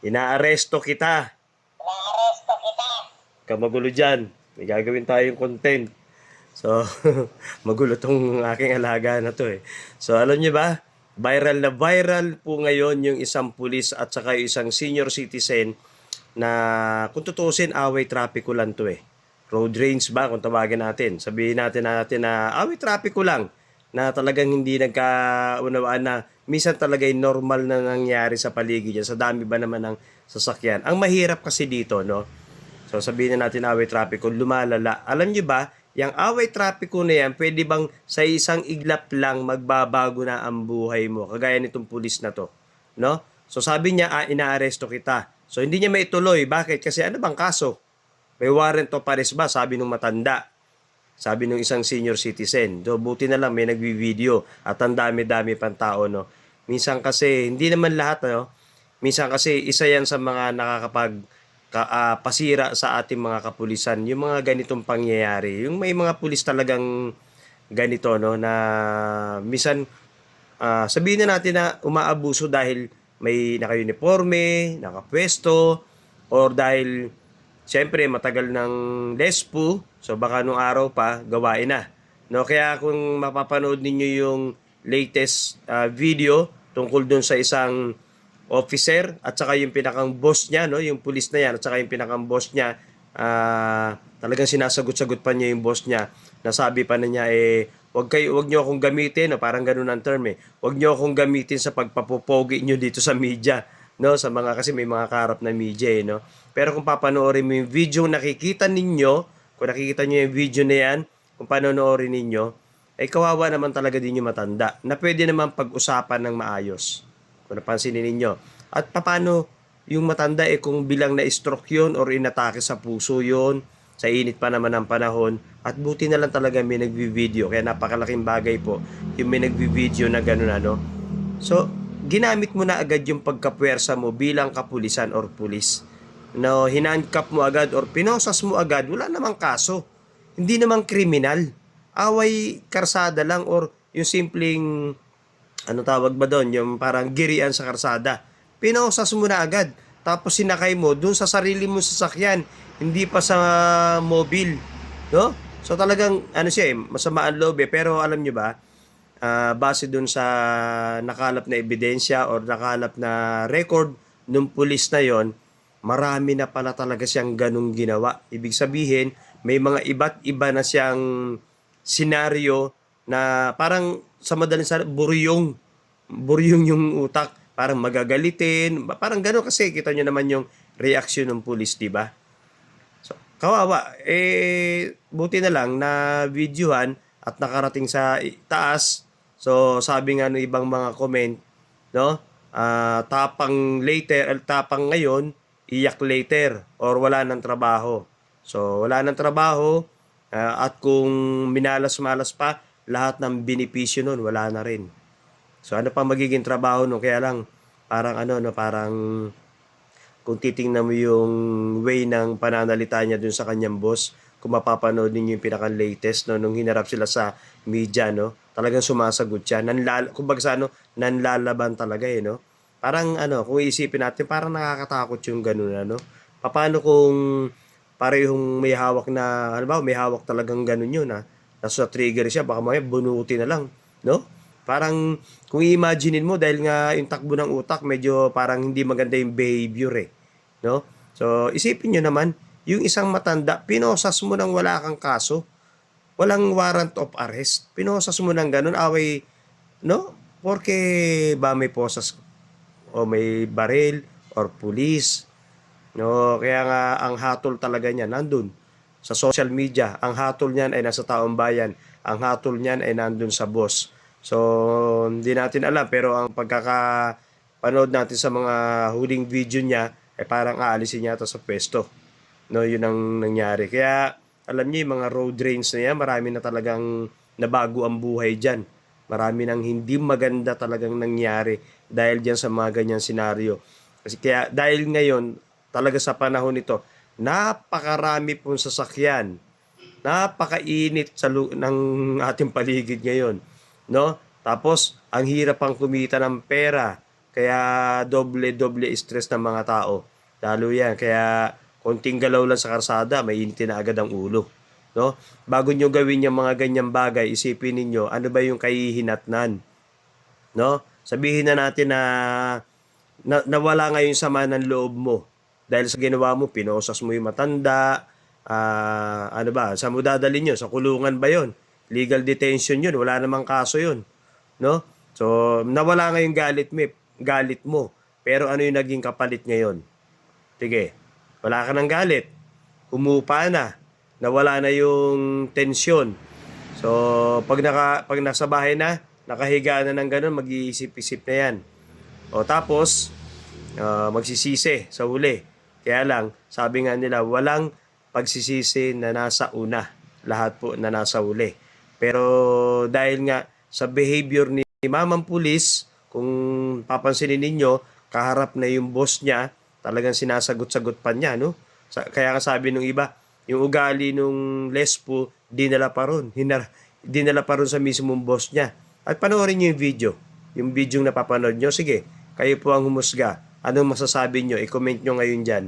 Inaaresto kita. Inaaresto kita. Kamagulo dyan. May gagawin tayong content. So, magulo tong aking alaga na to eh. So, alam niyo ba? Viral na viral po ngayon yung isang pulis at saka yung isang senior citizen na kung tutuusin, away trapiko lang to eh. Road rage ba kung tawagin natin? Sabihin natin na away trapiko lang na talagang hindi nagkaunawaan na minsan talaga yung normal na nangyari sa paligid niya. Sa dami ba naman ng sasakyan. Ang mahirap kasi dito, no? So sabihin na natin away trapiko, lumalala. Alam niyo ba, yung away trapiko na yan, pwede bang sa isang iglap lang magbabago na ang buhay mo? Kagaya nitong pulis na to. No? So sabi niya, inaaresto kita. So hindi niya maituloy. Bakit? Kasi ano bang kaso? May warrant of arrest ba? Sabi nung matanda. Sabi nung isang senior citizen. So buti na lang may nagbi-video at ang dami-dami pang tao, no? Minsan kasi, hindi naman lahat, no? Minsan kasi isa yan sa mga nakakapag pasira sa ating mga kapulisan, yung mga ganitong pangyayari. Yung may mga pulis talagang ganito, no, na minsan sabihin na natin na umaabuso dahil may naka-uniforme, nakapwesto, or dahil siyempre matagal ng lespo, so baka nung araw pa gawain na. No, kaya kung mapapanood ninyo yung latest video tungkol dun sa isang officer at saka yung pinakang boss niya, no, yung pulis na yan at saka yung pinakang boss niya, talagang sinasagot-sagot pa niya yung boss niya. Nasabi pa na niya wag niyo akong gamitin, no, parang ganoon ang term eh. Wag niyo akong gamitin sa pagpapopogi niyo dito sa media, no, sa mga kasi may mga karap na media no. Pero kung papanoorin mo yung video nakikita ninyo, kung nakikita niyo yung video na yan, kung panonoorin ninyo, ay kawawa naman talaga din yung matanda na pwede naman pag-usapan ng maayos. Kung napansinin ninyo. At paano yung matanda kung bilang na-stroke yun or inatake sa puso yun, sa init pa naman ng panahon, at buti na lang talaga may nagvi-video. Kaya napakalaking bagay po yung may nagvi-video na gano'n ano. So, ginamit mo na agad yung pagkapwersa mo bilang kapulisan or pulis. No, hinandcuff mo agad or pinosas mo agad, wala namang kaso. Hindi namang kriminal. Away karsada lang or yung simpleng ano tawag ba doon, yung parang girian sa karsada. Pinosas mo na agad. Tapos sinakay mo doon sa sarili mo sasakyan, hindi pa sa mobile, no? So talagang ano siya masama ang loob pero alam niyo ba, base doon sa nakalap na ebidensya or nakalap na record nung pulis na yon, marami na pala talaga siyang ganung ginawa. Ibig sabihin, may mga iba't iba na siyang senaryo na parang sa madaling salita, buryong yung utak, parang magagalitin, parang gano'n kasi kita nyo naman yung reaksyon ng pulis, di ba? So, kawawa, buti na lang na videohan at nakarating sa taas. So, sabi nga ng ibang mga comment, no? Tapang later, tapang ngayon, iyak later, or wala ng trabaho. So, wala ng trabaho, at kung minalas-malas pa, lahat ng benepisyo nun, wala na rin. So, ano pa magiging trabaho nun? Kaya lang, parang ano, no, parang kung titingnan mo yung way ng pananalita niya dun sa kanyang boss, kung mapapanood ninyo yung pinaka-latest, no, nung hinarap sila sa media, no, talagang sumasagot siya. Kumbaga sa ano, nanlalaban talaga no. Parang ano, kung iisipin natin, parang nakakatakot yung ganun, ano. Paano kung parehong may hawak na, ano ba, may hawak talagang ganun yun, nasa trigger siya, baka mamaya bunuti na lang, no? Parang kung i-imaginein mo dahil nga yung takbo ng utak medyo parang hindi maganda yung behavior no? So isipin niyo naman, yung isang matanda, pinosas mo nang wala kang kaso, walang warrant of arrest, pinosas mo nang ganun, away, no? Porque ba may posas o may baril or police, no? Kaya nga ang hatol talaga niya nandun sa social media, ang hatol niyan ay nasa taong bayan, ang hatol niyan ay nandun sa boss. So, hindi natin alam pero ang pagkakapanood natin sa mga huling video niya ay parang aalisin niya ito sa pwesto. No, yun ang nangyari. Kaya alam niyo yung mga road rage na yan, marami na talagang nabago ang buhay diyan. Marami nang hindi maganda talagang nangyari dahil diyan sa mga ganyan senaryo. Kasi kaya dahil ngayon talaga sa panahon nito, napakarami pong sasakyan. Napakainit ng ating paligid ngayon, no? Tapos ang hirap pang kumita ng pera. Kaya doble-doble stress ng mga tao. Lalo yan. Kaya konting galaw lang sa karsada, may initin na agad ang ulo. No? Bago nyo gawin yung mga ganyang bagay, isipin ninyo, ano ba yung kahihinatnan? No? Sabihin na natin na nawala ngayon sama ng loob mo. Dahil sa ginawa mo, pinosas mo yung matanda, ano ba, saan mo dadalhin yun? Sa kulungan ba yun? Legal detention yun, wala namang kaso yun. No? So, nawala ngayon galit mo. Pero ano yung naging kapalit ngayon? Sige, wala ka ng galit. Humupa na. Nawala na yung tensyon. So, pag nasa bahay na, nakahiga na ng ganun, mag-iisip-isip na yan. O tapos, magsisisi sa huli. Kaya lang, sabi nga nila, walang pagsisisi na nasa una. Lahat po na nasa huli. Pero dahil nga sa behavior ni Mamang Pulis, kung papansinin ninyo, kaharap na yung boss niya, talagang sinasagot-sagot pa niya, no? Kaya nga sabi nung iba, yung ugali nung lespo, dinala pa ron. Dinala pa ron sa mismong boss niya. At panoorin niyo yung video. Yung video na napapanood nyo, sige, kayo po ang humusga. Anong masasabi nyo? I-comment nyo ngayon dyan.